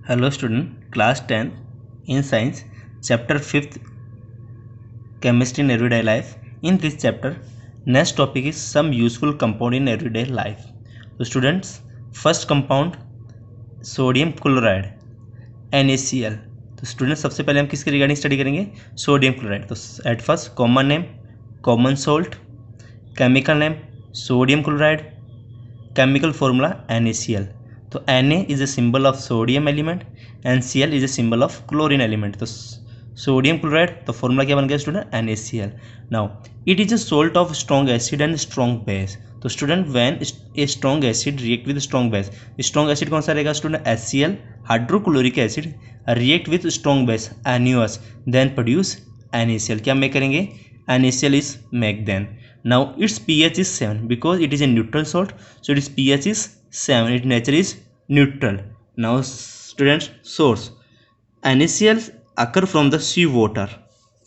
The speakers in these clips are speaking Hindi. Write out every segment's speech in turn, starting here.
Hello student, class 10 in science, chapter 5th, chemistry in everyday life. In this chapter, next topic is some useful compound in everyday life. So students, first compound sodium chloride NaCl. तो स्टूडेंट सबसे पहले हम किसके रिगार्डिंग स्टडी करेंगे? Sodium chloride. तो at first common name common salt, chemical name sodium chloride, chemical formula NaCl. तो Na is a symbol of sodium element and Cl is a symbol of chlorine element. तो सोडियम क्लोराइड, तो फॉर्मूला क्या बन गया student? NaCl. Now it is a salt of strong acid and strong base. तो student when a strong acid react with strong base, strong acid कौन सा रहेगा student? HCl, hydrochloric acid, react with strong base NaOH, then produce NaCl. क्या मेक करेंगे? NaCl is make then. Now its pH is 7 because it is a neutral salt, so its pH is 7. Its nature is neutral. Now students, source NaCl occur from the sea water.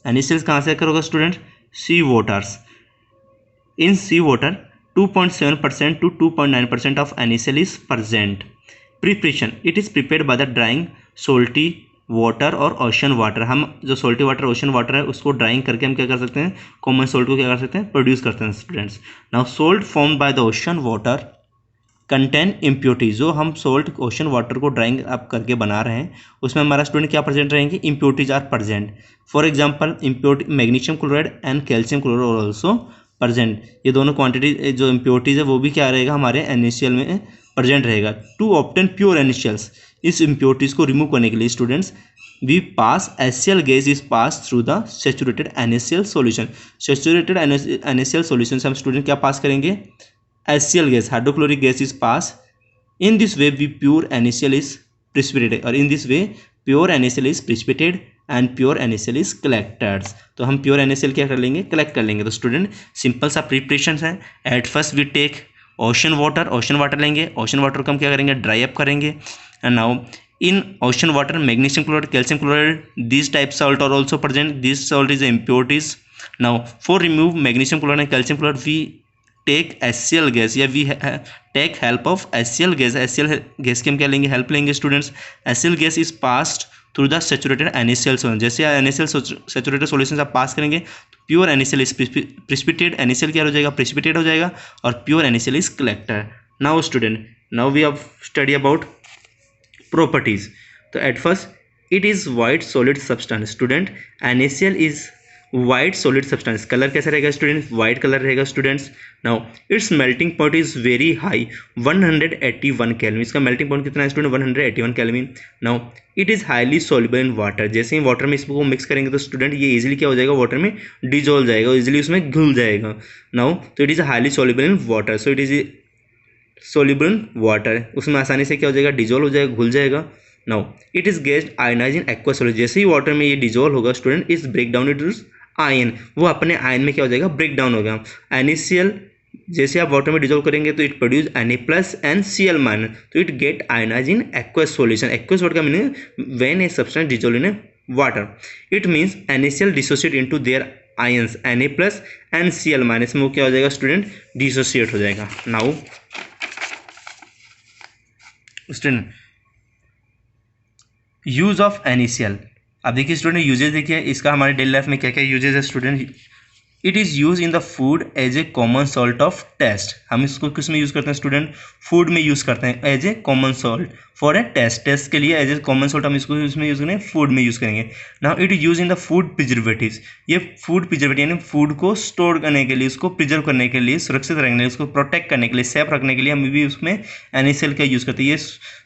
NaCl कहाँ से occur होगा student? Sea waters. In sea water 2.7% to 2.9% of NaCl is present. Preparation, it is prepared by the drying salty water और ओशन वाटर. हम जो सोल्टी वाटर ओशन वाटर है उसको ड्राइंग करके हम क्या कर सकते हैं? कॉमन सोल्ट को क्या कर सकते हैं? प्रोड्यूस करते हैं students. Now salt form by the ocean water contain impurities. जो हम सोल्ट ओशन वाटर को ड्राइंग आप करके बना रहे हैं उसमें हमारा स्टूडेंट क्या प्रेजेंट रहेंगे? Impurities are present. For example impurity magnesium chloride and calcium chloride also present. ये दोनों क्वांटिटी जो इम्प्योरिटीज है वो भी क्या रहेगा? हमारे NaCl में प्रेजेंट रहेगा. टू ऑब्टेन प्योर NaCl, इस इम्प्योरिटीज को रिमूव करने के लिए students we pass HCl gas is pass through the saturated NaCl solution. Saturated NaCl solution से हम स्टूडेंट क्या पास करेंगे? HCl gas, hydrochloric gas is pass. In this way we pure NaCl is precipitated, और in this way pure NaCl is precipitated and pure NaCl is collected. तो हम प्योर NaCl क्या कर लेंगे? कलेक्ट कर लेंगे. तो स्टूडेंट सिंपल सा प्रिपरेशन है. At first we take ocean water लेंगे. ओशन वाटर को हम क्या करेंगे? ड्राई अप करेंगे. And now in ocean water magnesium chloride, calcium chloride, these type salt are also present. This salt is impurities. Now for remove magnesium chloride and calcium chloride we take HCl gas, या we take help of HCl gas. HCl gas की हम क्या लेंगे? हेल्प लेंगे students. HCl gas is passed through the saturated NaCl solution. जैसे NaCl saturated solution आप पास करेंगे तो pure NaCl is precipitate. NaCl क्या हो जाएगा? प्रिसिपिटेट हो जाएगा और pure NaCl is collected. Now student, now we have study about properties. तो at first it is white solid substance. Student NaCl is white solid substance. Colour कैसा रहेगा स्टूडेंट? वाइट कलर रहेगा students. Now it's melting point is very high 181 kelvin. इसका मेल्टिंग पॉइंट कितना है student? 181 kelvin. Now it is highly soluble in water. जैसे ही वाटर में इसको मिक्स करेंगे तो स्टूडेंट ये इजीली क्या हो जाएगा? वाटर में डिजोल्व जाएगा, इजीली उसमें घुल जाएगा. नाउ तो it is highly soluble in water, so it is soluble in water. उसमें आसानी से क्या हो जाएगा? डिजोल्व हो जाएगा, घुल जाएगा. Now it is guessed ionise in aqua solute. जैसे ही वाटर में ये डिजोल्व होगा student is break down it ion, वो अपने आयन में क्या हो जाएगा? ब्रेक डाउन होगा. NaCl जैसे आप वाटर में डिजोल्व करेंगे तो it produce Na+ and Cl-, तो it get ionize in aqueous solution. Aqueous solute का meaning when a substance dissolve in water. It means NaCl dissociate into their ions Na+ and Cl-, इसमें वो क्या हो जाएगा स्टूडेंट? डिसोसिएट हो जाएगा. Now student use of NaCl. अब देखिए स्टूडेंट यूजेज देखिए इसका हमारे डेली लाइफ में क्या क्या यूजेज है student. It is use in the food as a common salt of taste. हम इसको किस में यूज़ करते हैं स्टूडेंट? फूड में यूज़ करते हैं as a common salt for a test के लिए एज ए कॉमन सॉल्ट हम इसको इसमें यूज़ करेंगे, फूड में यूज़ करेंगे. Now it is use in the food preservatives. ये फूड प्रिजर्वेटिव यानी फूड को स्टोर करने के लिए, उसको प्रिजर्व करने के लिए, सुरक्षित रखने के लिए, उसको प्रोटेक्ट करने के लिए, सेफ रखने के लिए हम भी उसमें NaCl का यूज़ करते हैं. ये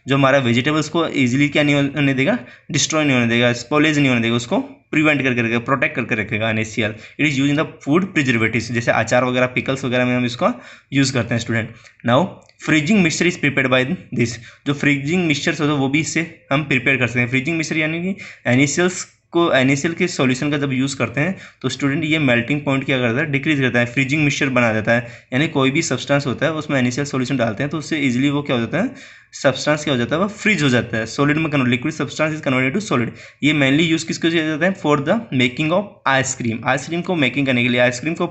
जो हमारा वेजिटेबल्स को ईजिली क्या नहीं होने देगा? डिस्ट्रॉय नहीं होने देगा, स्पॉइलेज नहीं होने देगा, उसको प्रिवेंट करके रखेगा, प्रोटेक्ट करके रखेगा NaCl. It is use in the food preservatives. जैसे अचार वगैरह, पिकल्स वगैरह में हम इसको यूज़ करते हैं student. Now freezing mixture is prepared by this. जो फ्रीजिंग मिक्सचर्स होता है वो भी इससे हम प्रिपेयर कर सकते हैं. फ्रीजिंग मिक्सचर यानी कि NaCl को NaCl के सॉल्यूशन का जब यूज़ करते हैं तो स्टूडेंट ये मेल्टिंग पॉइंट क्या करता है, डिक्रीज करता है, फ्रीजिंग मिक्सचर बना देता है। यानी कोई भी सब्सटेंस होता है उसमें NaCl सॉल्यूशन डालते हैं तो उससे इजीली वो क्या हो जाता है, सब्सटेंस क्या हो जाता है, वो फ्रीज हो जाता है, सॉलिड में convert, liquid substance is converted to solid. ये मेनली यूज़ किसको किया जाता है, for the making of ice cream. Ice cream को मेकिंग करने के लिए, आइसक्रीम को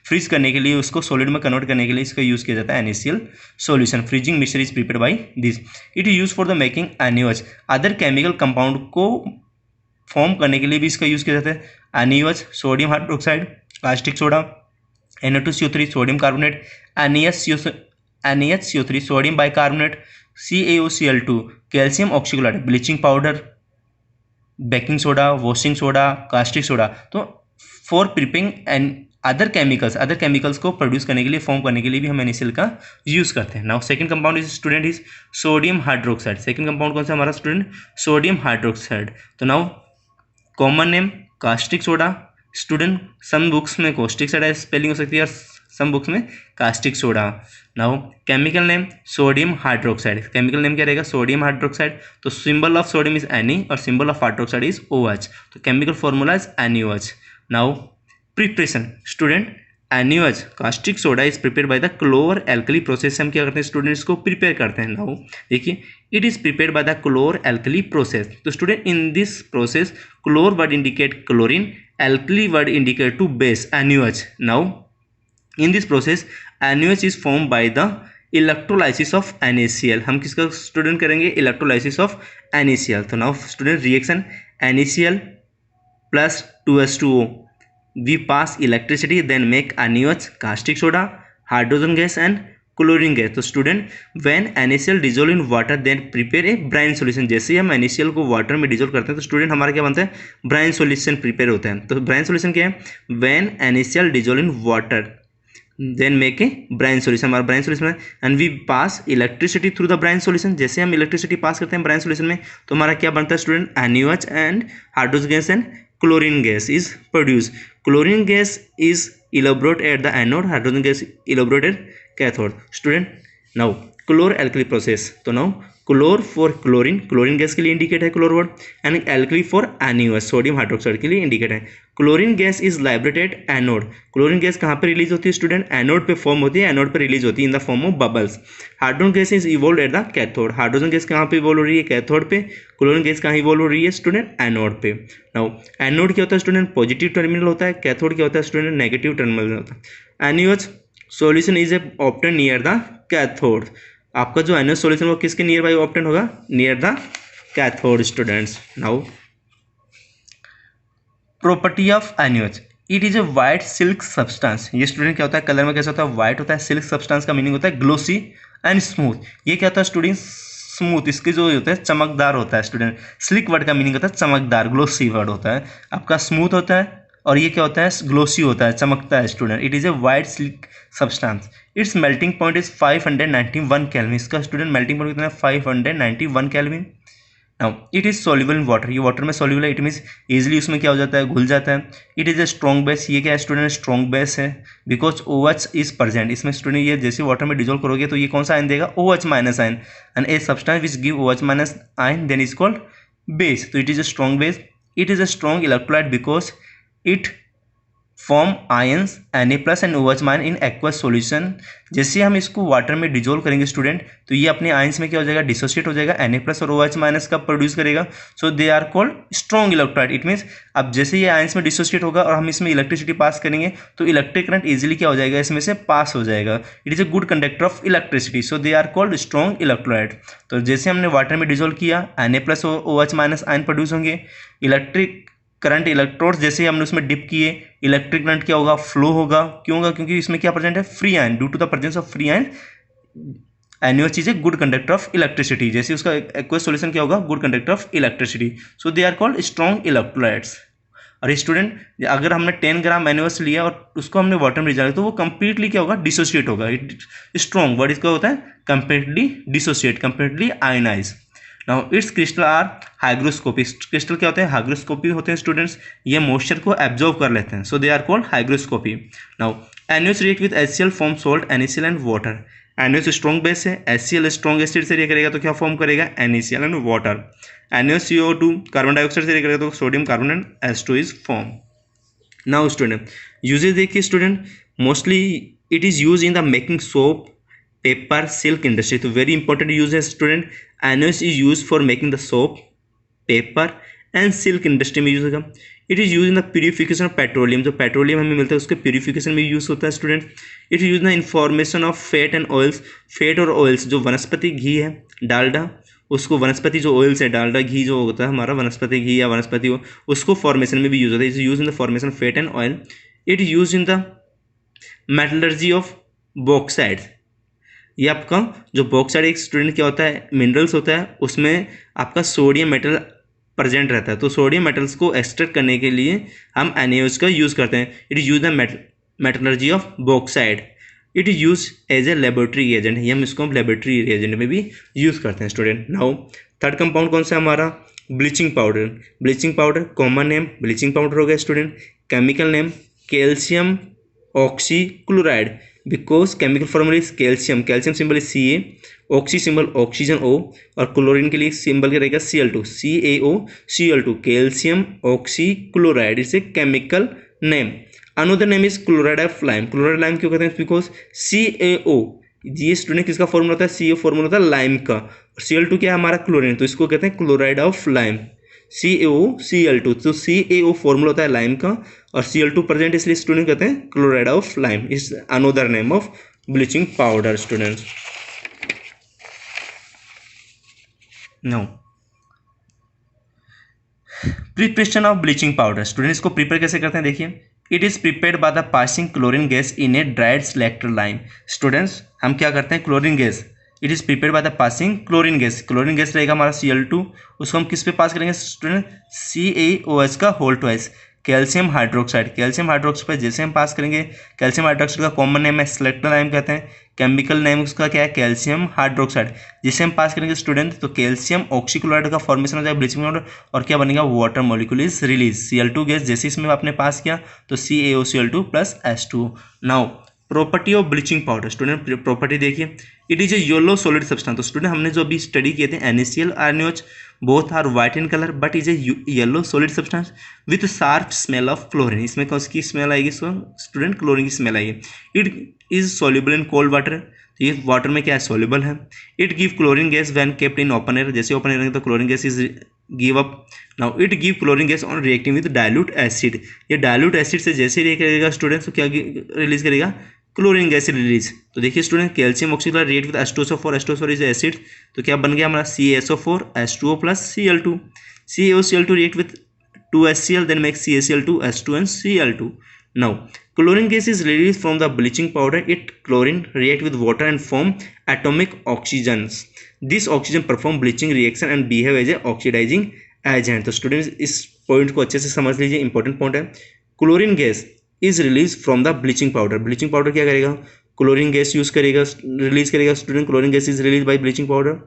फ्रीज करने के लिए, उसको सॉलिड में कन्वर्ट करने के लिए इसका यूज़ किया जाता है NaCl solution. Freezing mixture is prepared by this, it is use for the making NaOH। Other chemical compound को फॉर्म करने के लिए भी इसका यूज़ किया जाता है। NaOH sodium hydroxide, caustic soda, Na2CO3 sodium carbonate, NaHCO3 sodium bicarbonate, CaOCl2 calcium oxychloride, bleaching powder, baking soda, washing soda, caustic soda. तो for preparing and other chemicals को प्रोड्यूस करने के लिए, फॉर्म करने के लिए भी हम NaCl का यूज़ करते हैं। Now second compound is student is sodium hydroxide. Second compound कौन सा हमारा स्टूडेंट, सोडियम हाइड्रोक्साइड। तो now common name caustic soda, student some books में कॉस्टिक सोडा स्पेलिंग हो सकती है और सम बुक्स में caustic soda. Now chemical name sodium hydroxide, chemical name क्या रहेगा, सोडियम हाइड्रोक्साइड। तो symbol of sodium is Na और symbol of hydroxide is OH। तो chemical formula is NaOH। Now preparation student, NaOH caustic soda is prepare by the chlor alkali process. हम क्या करते हैं स्टूडेंट, इसको प्रिपेयर करते हैं। नाउ देखिए, it is prepare by the chlor alkali process. तो student in this process chlor word indicate chlorine, alkali word indicate to base NaOH। Now in this process NaOH is form by the electrolysis of NaCl। हम किसका स्टूडेंट करेंगे, इलेक्ट्रोलाइसिस ऑफ NaCl। तो now student reaction NaCl plus 2H2O, we pass electricity then make NaOH, caustic soda, hydrogen gas and chlorine gas। तो student when NaCl dissolve in water then prepare a brine solution। जैसे ही हम NaCl को वाटर में डिजोल्व करते हैं तो स्टूडेंट हमारा क्या बनता है, ब्राइन सॉल्यूशन प्रिपेयर होता है। तो ब्राइन सॉल्यूशन क्या है, when NaCl dissolve in water then make a brine solution, हमारा ब्राइन सॉल्यूशन है। And we pass electricity through the brine solution. जैसे हम इलेक्ट्रिसिटी पास करते हैं ब्राइन सॉल्यूशन में तो हमारा क्या बनता है student, NaOH and hydrogen gas and chlorine gas is produced। chlorine gas is elaborate at the anode, hydrogen gas elaborate at cathode। student now chlor alkali process। तो now chlor for chlorine, chlorine gas के लिए इंडिकेट है chlor word, and alkali for NaOH sodium hydroxide के लिए इंडिकेट है। Chlorine gas is liberated anode. Chlorine gas कहाँ पे रिलीज होती है स्टूडेंट, एनोड पे फॉर्म होती है, एनोड पे रिलीज होती है in the form of bubbles. Hydrogen gas is evolve at the cathode. Hydrogen gas कहाँ पे इवॉल्व हो रही है, कैथोड पे। क्लोरीन गैस कहाँ इवॉल्व हो रही है स्टूडेंट, एनोड पे। नाउ एनोड क्या होता है स्टूडेंट, पॉजिटिव टर्मिनल होता है। कैथोड क्या होता है स्टूडेंट, नेगेटिव टर्मिनल होता है। NaOH solution is obtain near the cathode. आपका जो NaOH सॉल्यूशन वो किसके नियर बाई ऑब्टेन होगा, near the cathode students. Now property of NaOH, it is A white silk substance. ये स्टूडेंट क्या होता है, कलर में कैसा होता है, वाइट होता है। सिल्क सब्सटेंस का मीनिंग होता है ग्लोसी एंड स्मूथ। ये क्या होता है स्टूडेंट, स्मूथ, इसके जो होता है चमकदार होता है स्टूडेंट। स्लिक वर्ड का मीनिंग होता है चमकदार, ग्लोसी वर्ड होता है आपका, स्मूथ होता है और ये क्या होता है, ग्लोसी होता है, चमकता है student. It is A white silk substance. It's melting point is 591 kelvin. इसका स्टूडेंट मेल्टिंग पॉइंट कितना है, 591 kelvin. Now it is soluble in water. ये वाटर में सॉल्युबल है, इट मीन्स इजीली उसमें क्या हो जाता है, घुल जाता है। It is a strong base. ये क्या है स्टूडेंट, स्ट्रॉन्ग बेस है, बिकॉज OH इज प्रेजेंट। इसमें स्टूडेंट ये जैसे वाटर में डिजोल्व करोगे तो ये कौन सा आयन देगा, OH minus ion. And a substance which give OH minus ion then is called base. तो it is a strong base. It is a strong electrolyte because it form ions Na plus and OH minus in aqueous solution. जैसे हम इसको वाटर में डिजोल्व करेंगे स्टूडेंट तो ये अपने आयंस में क्या हो जाएगा, डिसोसिएट हो जाएगा, Na प्लस और OH माइनस का प्रोड्यूस करेगा। So they are called strong electrolyte. It means अब जैसे ये आयंस में डिसोसिएट होगा और हम इसमें इलेक्ट्रिसिटी पास करेंगे तो इलेक्ट्रिक करंट इजीली क्या हो जाएगा, इसमें से पास हो जाएगा। It is a good conductor of electricity, so they are called strong electrolyte. तो जैसे हमने वाटर में डिजोल्व किया Na प्लस और OH माइनस आयन प्रोड्यूस होंगे। इलेक्ट्रिक करंट इलेक्ट्रोड्स जैसे ही हमने उसमें डिप किए, इलेक्ट्रिक करंट क्या होगा, फ्लो होगा। क्यों होगा, क्योंकि इसमें क्या प्रेजेंट है, free ion. Due to the presence of free ion NaOH is a good conductor of electricity. जैसे उसका एक्वस सॉल्यूशन क्या होगा, good conductor of electricity. So they are called strong electrolytes. और स्टूडेंट अगर हमने 10 ग्राम NaOH लिया और उसको हमने वाटर में डिजोल्व तो वो कंप्लीटली क्या होगा, डिसोसिएट होगा। इट स्ट्रॉन्ग वर्ड इसका होता है completely dissociate, completely ionise. Now its crystal are hygroscopic. Crystal क्या होते हैं, हाइग्रोस्कोपिक होते हैं स्टूडेंट्स। ये मॉइस्चर को एब्जॉर्व कर लेते हैं, so they are called hygroscopy. Now NaOH react with HCl form salt NaCl and water. NaOH strong base है, HCl स्ट्रॉन्ग एसिड से रिएक्ट करेगा तो क्या फॉर्म करेगा, NaCl and water. NaCO2 carbon dioxide से रिएक्ट करेगा तो sodium carbonate H2 is form. Now student usage देखिए student, mostly it is use in the making soap, paper, silk industry. तो वेरी इंपॉर्टेंट यूज है student. NaOH is use for making the soap, paper and silk industry में यूज होगा। It is use in the purification of petroleum, जो पेट्रोलियम हमें मिलता है उसके प्यूरिफिकेशन में यूज होता है student. It is use in the information of fat and oils, fat और ऑयल्स, जो वनस्पति घी है, डालडा, उसको वनस्पति जो ऑयल्स है, डालडा घी जो होता है हमारा वनस्पति घी या वनस्पति हो, उसको फॉर्मेशन में भी यूज होता है। It is use in the formation of fat and oil. It is use in the metallurgy of bauxite. ये आपका जो बॉक्साइड एक स्टूडेंट क्या होता है, मिनरल्स होता है, उसमें आपका सोडियम मेटल प्रेजेंट रहता है। तो सोडियम मेटल्स को एक्सट्रैक्ट करने के लिए हम NaOH का यूज़ करते हैं। It is use the metallurgy of bauxite. It is use as a laboratory agent, ये हम इसको लेबोरेटरी एजेंट में भी यूज़ करते हैं स्टूडेंट। नाउ थर्ड कंपाउंड कौन सा हमारा, bleaching powder. Bleaching powder common name bleaching powder हो गया student. Chemical name calcium oxychloride, because chemical formula is calcium, calcium symbol is Ca, oxy symbol oxygen O, और क्लोरीन के लिए सिंबल क्या रहेगा Cl2, CaOCl2, calcium oxychloride is a chemical name. Another name is chloride of lime. Chloride lime क्यों कहते हैं, बिकॉज CaO, ये स्टूडेंट किसका फॉर्मूला होता है, CO फॉर्मूला होता है लाइम का, और Cl2 क्या है हमारा क्लोरीन, तो इसको कहते हैं क्लोराइड ऑफ लाइम, CaOCl2। तो CaO फॉर्मूला होता है लाइम का, और Cl2 प्रेजेंट इसलिए स्टूडेंट कहते हैं chloride of lime. Is another name of bleaching powder students. No preparation of bleaching powder, student इसको प्रिपेयर कैसे करते हैं देखिए। It is prepared by the passing chlorine gas in a dried selector lime. Students हम क्या करते हैं, chlorine gas, it is prepared by the passing chlorine gas. Chlorine gas रहेगा हमारा Cl2, उसको हम किस पे पास करेंगे स्टूडेंट, CaOH का whole twice, calcium hydroxide. Calcium hydroxide पर जैसे हम पास करेंगे, कैल्शियम हाइड्रोक्साइड का कॉमन नेम है सेलेक्टर लाइम कहते हैं, केमिकल नेम उसका क्या है, कैल्शियम हाइड्रोक्साइड। जिसे हम पास करेंगे स्टूडेंट तो कैल्शियम ऑक्सीक्लोराइड का फॉर्मेशन हो जाएगा ब्लीचिंग पाउडर, और क्या बनेगा, water molecule is release. Cl2 gas जैसे इसमें आपने पास किया तो CaOCl2 plus H2। Now property of bleaching powder, student property देखिए, it is a yellow solid substance. तो स्टूडेंट हमने जो अभी स्टडी किए थे NaCl NaOH both are white in colour but is a yellow solid substance with sharp smell of chlorine. इसमें कौन सी स्मेल आएगी स्टूडेंट, क्लोरीन की स्मेल आएगी। It is soluble in cold water, ये वाटर में क्या है, सॉल्युबल है। It give chlorine gas when kept in open air, जैसे ओपन एयर रहेंगे तो chlorine gas is give up. Now it give chlorine gas on reacting with dilute acid, ये डाइल्यूट एसिड से जैसे रिएक्ट करेगा स्टूडेंट तो क्या रिलीज करेगा, क्लोरीन गैस रिलीज। तो देखिए student calcium oxychloride react with H2SO4, H2SO4 is acid, तो क्या बन गया हमारा CaSO4 H2O plus Cl2। CaOCl2 react with 2HCl then make CaCl2 H2 and Cl2। Now chlorine gas is released from the bleaching powder. It chlorine react with water and form atomic oxygens. This oxygen perform bleaching reaction and behave as a oxidizing agent। तो स्टूडेंट्स इस पॉइंट को अच्छे से समझ लीजिए, इंपॉर्टेंट पॉइंट है। Chlorine gas is release from the bleaching powder. Bleaching powder क्या करेगा, क्लोरीन गैस यूज करेगा, रिलीज करेगा student. Chlorine gas is release by bleaching powder.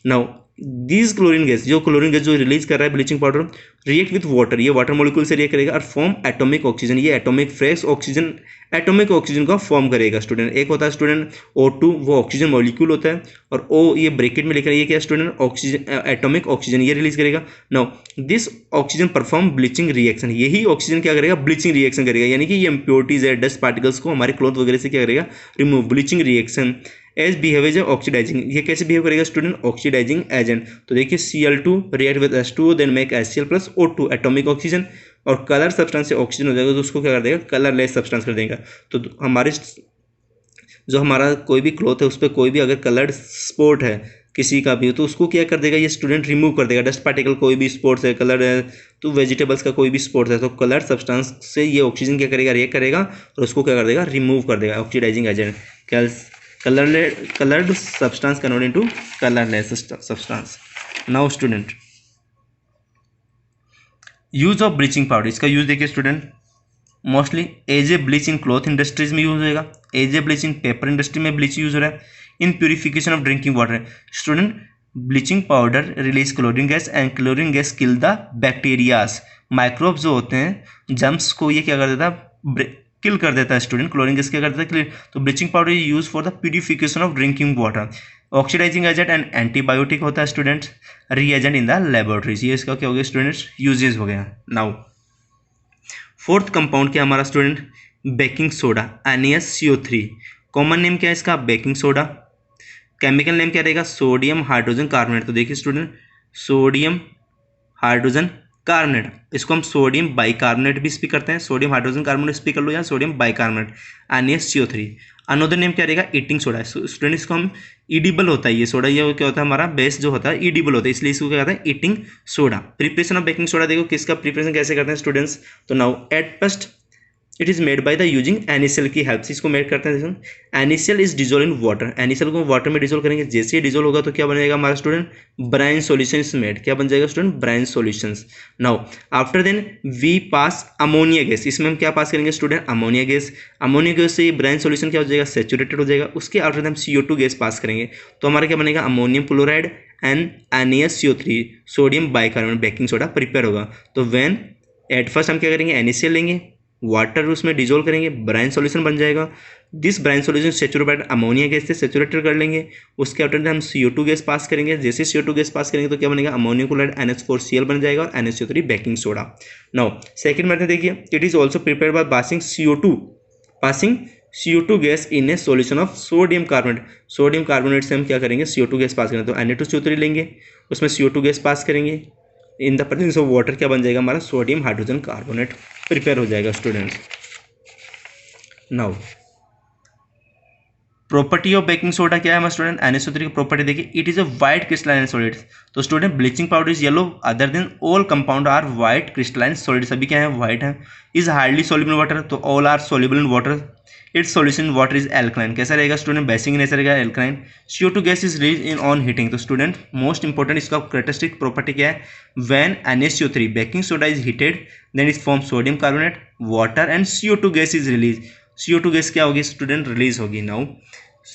Now this chlorine gas जो रिलीज कर रहा है bleaching powder, react with water, ये वाटर मॉलिक्यूल से रिएक्ट करेगा और फॉर्म एटॉमिक ऑक्सीजन, ये atomic fresh oxygen, atomic oxygen का फॉर्म करेगा स्टूडेंट। एक होता है स्टूडेंट O2, वो ऑक्सीजन मॉलिक्यूल होता है, और O ये ब्रैकेट में लिखा है, ये क्या स्टूडेंट, ऑक्सीजन, एटॉमिक ऑक्सीजन, ये रिलीज करेगा। Now this oxygen perform bleaching reaction, यही ऑक्सीजन क्या करेगा, ब्लीचिंग रिएक्शन करेगा, यानी कि ये इम्प्योरिटीज है, डस्ट पार्टिकल्स को हमारे क्लॉथ वगैरह से क्या करेगा, remove, bleaching reaction. As behave as oxidising, ये कैसे बिहेव करेगा स्टूडेंट, ऑक्सीडाइजिंग एजेंट। तो देखिए Cl2 react with H2O then make HCl plus O2 atomic oxygen, और कलर सब्सटेंस से ऑक्सीजन हो जाएगा तो उसको क्या कर देगा, कलरलेस सब्सटेंस कर देगा। तो हमारे जो हमारा कोई भी क्लॉथ है उस पर कोई भी अगर कलर्ड स्पॉट है किसी का भी, तो उसको क्या कर देगा, ये स्टूडेंट रिमूव कर देगा। डस्ट पार्टिकल कोई भी स्पॉट्स है, कलर है, तो वेजिटेबल्स का कोई भी स्पॉट्स है, तो कलर सब्सटेंस से ये ऑक्सीजन क्या करेगा, रिएक्ट करेगा और उसको क्या कर देगा, रिमूव कर देगा, oxidising agent. colored substance converted into colorless substance। now student use of bleaching powder, इसका यूज देखिए student, mostly as a bleach in cloth industries में यूज होगा, as a bleach in paper industry में ब्लीच यूज हो रहा है, in purification of drinking water. Student bleaching powder release chlorine gas and chlorine gas kill the bacterias, microbes जो होते हैं, जम्स को ये क्या कर देता है, किल कर देता है स्टूडेंट, क्लोरीन गैस क्या कर देता है, तो bleaching powder is use for the purification of drinking water, oxidising agent and antibiotic होता है students, reagent in the laboratories. ये इसका क्या हो गया स्टूडेंट्स, यूजेस हो गया। नाउ फोर्थ कंपाउंड क्या हमारा student, baking soda NaSCO3। Common name क्या है इसका, बेकिंग सोडा। केमिकल नेम क्या रहेगा, सोडियम हाइड्रोजन कार्बोनेट। तो देखिए स्टूडेंट, सोडियम हाइड्रोजन कार्बोनेट, इसको हम सोडियम बाइकार्बोनेट भी स्पीक करते हैं, सोडियम हाइड्रोजन कार्बोनेट स्पीक कर लो या sodium bicarbonate, NaSCO3। Another name क्या रहेगा, ईटिंग सोडा। स्टूडेंट इसको हम ईडिबल होता है ये सोडा, ये क्या होता है हमारा बेस जो होता है ईडिबल होता है, इसलिए इसको क्या कहते हैं, eating soda. Preparation of baking soda देखो किसका प्रिपरेशन कैसे करते हैं स्टूडेंट्स, तो now at first it is made by the using NaCl की हेल्प से इसको मेड करते हैं। NaCl is dissolve in water, NaCl को वाटर में डिजोल्व करेंगे, जैसे ही डिजोल्व होगा तो क्या बनेगा हमारा student, brine solution is made. क्या बन जाएगा student, brine solutions. Now after then we pass ammonia gas, इसमें हम क्या पास करेंगे student, ammonia gas. Ammonia gas से ब्राइन सॉल्यूशन क्या हो जाएगा, सैचुरेटेड हो जाएगा। उसके आफ्टर देन हम CO2 गैस पास करेंगे, तो हमारा क्या बनेगा, ammonium chloride and NaSCO3 sodium bicarbonate baking soda prepare होगा। तो व्हेन एट फर्स्ट हम क्या करेंगे, NaCl लेंगे, वाटर उसमें डिजोल्व करेंगे, ब्राइन सॉल्यूशन बन जाएगा। This brine solution saturated ammonia gas से सेचुरेटेड कर लेंगे। उसके आफ्टर हम CO2 गैस पास करेंगे, जैसे CO2 गैस पास करेंगे तो क्या बनेगा, अमोनियम क्लोराइड NH4Cl बन जाएगा और NaCO3 baking soda. Now second method देखिए, it is also prepared by passing CO2 gas in a solution of sodium carbonate. Sodium carbonate से हम क्या करेंगे, CO2 गैस पास करेंगे, तो Na2CO3 लेंगे, उसमें CO2 गैस पास करेंगे, in the presence of water क्या बन जाएगा हमारा, सोडियम हाइड्रोजन कार्बोनेट प्रिपेयर हो जाएगा students. Now property of baking soda क्या है हमारा स्टूडेंट, NaCO3 की प्रॉपर्टी देखिए, it is a white crystalline solid. तो student bleaching powder is yellow other than all compound are white crystalline solid, सभी क्या है व्हाइट है। Is hardly soluble in water, तो all are soluble in water. Its solution in water is alkaline, कैसा रहेगा स्टूडेंट, बेसिक नेचर रहेगा alkaline. CO2 gas is release in on heating, तो स्टूडेंट मोस्ट इंपॉर्टेंट इसका कैरेक्टरिस्टिक प्रॉपर्टी क्या है, when NaCO3 baking soda is heated then is form sodium carbonate water and CO2 gas is release. CO2 gas क्या होगी स्टूडेंट, रिलीज होगी। Now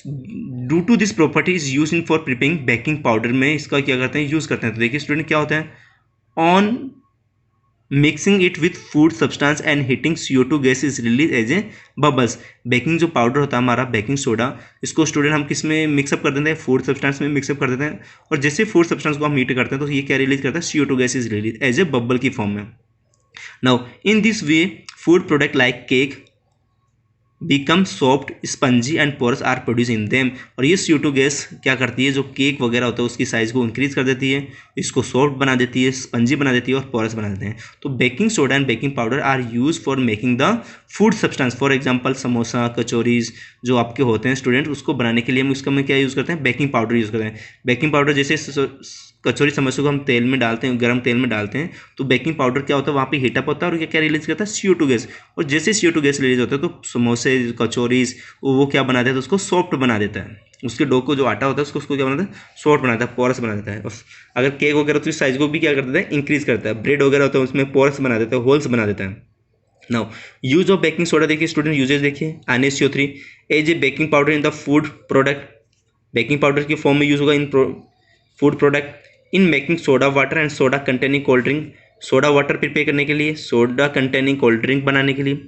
due to this property is use in for preparing baking powder, में इसका क्या करते हैं, यूज करते हैं। तो देखिए स्टूडेंट क्या होता है, on mixing it with food substance and heating CO2 gas is release as a bubbles. Baking जो पाउडर होता है हमारा बेकिंग सोडा, इसको स्टूडेंट हम किस में मिक्सअप कर देते हैं, फूड सब्सटेंस में मिक्सअप कर देते हैं, और जैसे फूड सब्सटेंस को हम हीट करते हैं तो ये क्या रिलीज करता है, CO2 gas is release as a bubble की फॉर्म में। Now in this way food product like cake become soft spongy and porous are produce in them. और ये CO2 गैस क्या करती है, जो केक वगैरह होता है उसकी साइज को इंक्रीज कर देती है, इसको सॉफ्ट बना देती है, स्पंजी बना देती है और पोरस बना देते हैं। तो baking soda and baking powder are use for making the food substance, for example samosa kachoris जो आपके होते हैं स्टूडेंट, उसको बनाने के लिए हम उसका में क्या यूज़ करते हैं, बेकिंग पाउडर यूज़ करते हैं। बेकिंग पाउडर जैसे कचौरी समोसे को हम तेल में डालते हैं, गर्म तेल में डालते हैं, तो बेकिंग पाउडर क्या होता है वहाँ पे हीटअप होता है और क्या रिलीज करता है, CO2 गैस। और जैसे CO2 गैस रिलीज होता है तो समोसे कचौरीज वो क्या बना देता है, तो उसको सॉफ्ट बना देता है, उसके डो को जो आटा होता है उसको क्या बनाता है, सॉफ्ट बनाता है, पोरस बना देता है। और अगर केक वगैरह तो साइज को भी क्या कर देता है, इंक्रीज करता है। ब्रेड वगैरह होता है उसमें पोरस बना देता है, होल्स बना देता है। Now use of baking soda देखिए स्टूडेंट, यूजेज देखिए, NaCO3 as a baking powder in the food product, baking powder की फॉर्म में यूज होगा in food product. In making soda water and soda containing cold drink, soda water prepare करने के लिए, सोडा कंटेनिंग कोल्ड ड्रिंक बनाने के लिए।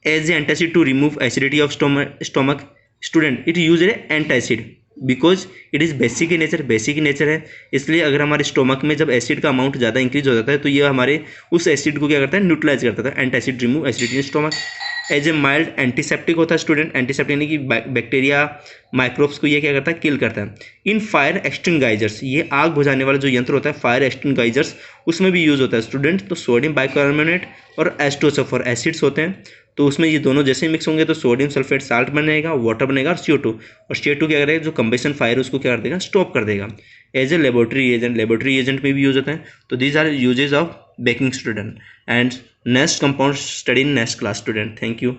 As a antacid to remove acidity of stomach, student it use a antacid because it is basic in nature है, इसलिए अगर हमारे स्टोमक में जब एसिड का अमाउंट ज़्यादा इंक्रीज हो जाता है तो ये हमारे उस एसिड को क्या करता है, न्यूट्रलाइज करता है। Antacid remove acidity in stomach. As a mild antiseptic होता है स्टूडेंट, एंटीसेप्टिक यानी कि बैक्टीरिया माइक्रोब्स को ये क्या करता है, किल करता है। इन फायर एक्सटिंगाइजर्स, ये आग बुझाने वाला जो यंत्र होता है फायर एक्सटिंगाइजर्स, उसमें भी यूज़ होता है स्टूडेंट। तो सोडियम बाइकार्बोनेट और एस्टोसल्फर एसिड्स होते हैं, तो उसमें ये दोनों जैसे मिक्स होंगे तो सोडियम सल्फेट साल्ट बनेगा, वाटर बनेगा और CO2, और CO2 क्या करेगा, जो कंबेशन फायर उसको क्या कर देगा, स्टॉप कर देगा। एज ए लेबोरेटरी एजेंट में भी यूज होता है। तो these are usages of baking student and next compound study in next class student. Thank you.